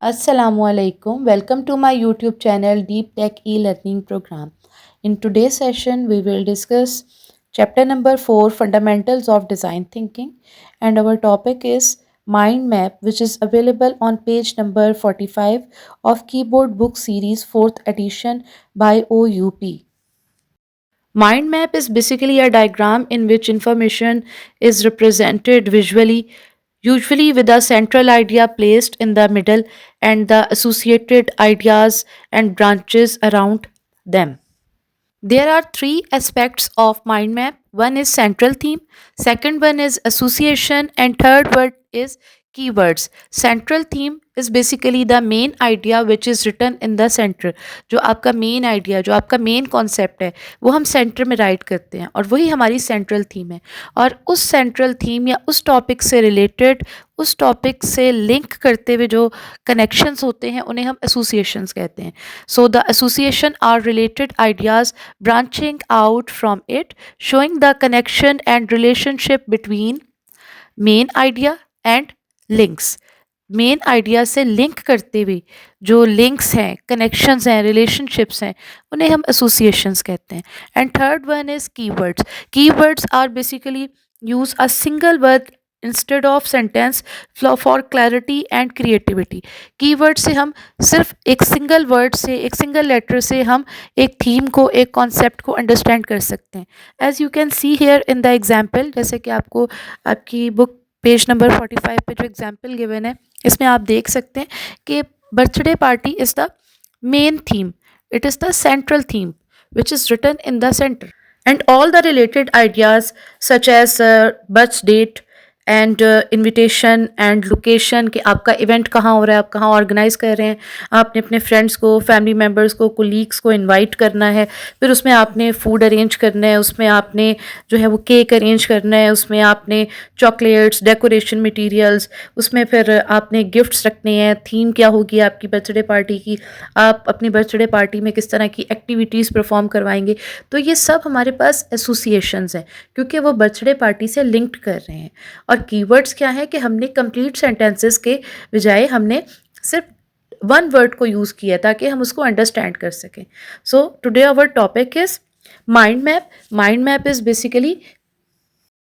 Assalamualaikum. Welcome to my YouTube channel Deep Tech E-Learning Program. In today's session, we will discuss chapter number 4 Fundamentals of Design Thinking, and our topic is Mind Map, which is available on page number 45 of Keyboard Book Series 4th edition by OUP. Mind map is basically a diagram in which information is represented visually, usually with a central idea placed in the middle and the associated ideas and branches around them. There are three aspects of mind map. One is central theme, second one is association, and third one is keywords. Central theme is basically the main idea which is written in the center. जो आपका main idea, जो आपका main concept है, वो हम centre में right करते हैं और वही हमारी सेंट्रल थीम है। और उस सेंट्रल थीम या उस टॉपिक से रिलेटेड, उस टॉपिक से लिंक करते हुए जो कनेक्शंस होते हैं उन्हें हम एसोसिएशंस कहते हैं। So the association are related ideas branching out from it, showing the connection and relationship between main idea and links. Main idea से लिंक करते हुए जो लिंक्स हैं, कनेक्शंस हैं, रिलेशनशिप्स हैं, उन्हें हम एसोसिएशंस कहते हैं। And third one is keywords. Keywords are basically use a single word instead of sentence for clarity and creativity. Keyword से हम सिर्फ एक सिंगल वर्ड से, एक सिंगल लेटर से हम एक थीम को, एक कॉन्सेप्ट को अंडरस्टैंड कर सकते हैं. As you can see here in the example, जैसे कि आपको आपकी बुक पेज नंबर 45 पे जो एग्जाम्पल गिवन है, इसमें आप देख सकते हैं कि birthday party is the main theme, it is the central theme which is written in the center, and all the related ideas such as birth date and invitation and location, कि आपका event कहाँ हो रहा है, आप कहाँ organise कर रहे हैं, आपने अपने फ्रेंड्स को, फैमिली मेम्बर्स को, कोलीग्स को इनवाइट करना है, फिर उसमें आपने फूड अरेंज करना है, उसमें आपने जो है वो केक अरेंज करना है, उसमें आपने चॉकलेट्स, डेकोरेशन मटेरियल्स, उसमें फिर आपने गिफ्ट्स रखने हैं, थीम क्या होगी आपकी बर्थडे पार्टी की, आप अपनी बर्थडे पार्टी में किस तरह की एक्टिविटीज़ परफॉर्म करवाएंगे. तो ये सब हमारे पास एसोसिएशंस हैं क्योंकि वो बर्थडे पार्टी से लिंक्ड कर रहे हैं. और कीवर्ड्स क्या है कि हमने कंप्लीट सेंटेंसेस के बजाय हमने सिर्फ वन वर्ड को यूज़ किया ताकि हम उसको अंडरस्टैंड कर सकें. So today our topic is mind map. Mind map is basically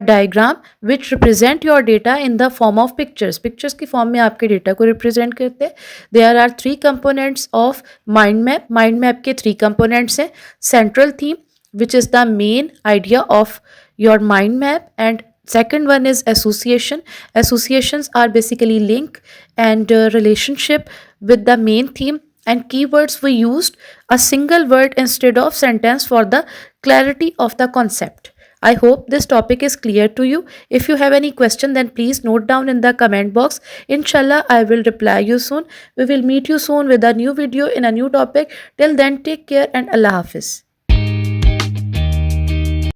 diagram which represent your data in the form of pictures. Pictures की फॉर्म में आपके डेटा को रिप्रेजेंट करते हैं. There are three components of mind map. Mind map के three components हैं. Central theme which is the main idea of your mind map, and second one is association. Associations are basically link and relationship with the main theme, and keywords we used a single word instead of sentence for the clarity of the concept. I hope this topic is clear to you. If you have any question, then please note down in the comment box. Inshallah, I will reply you soon. We will meet you soon with a new video in a new topic. Till then, take care and Allah Hafiz.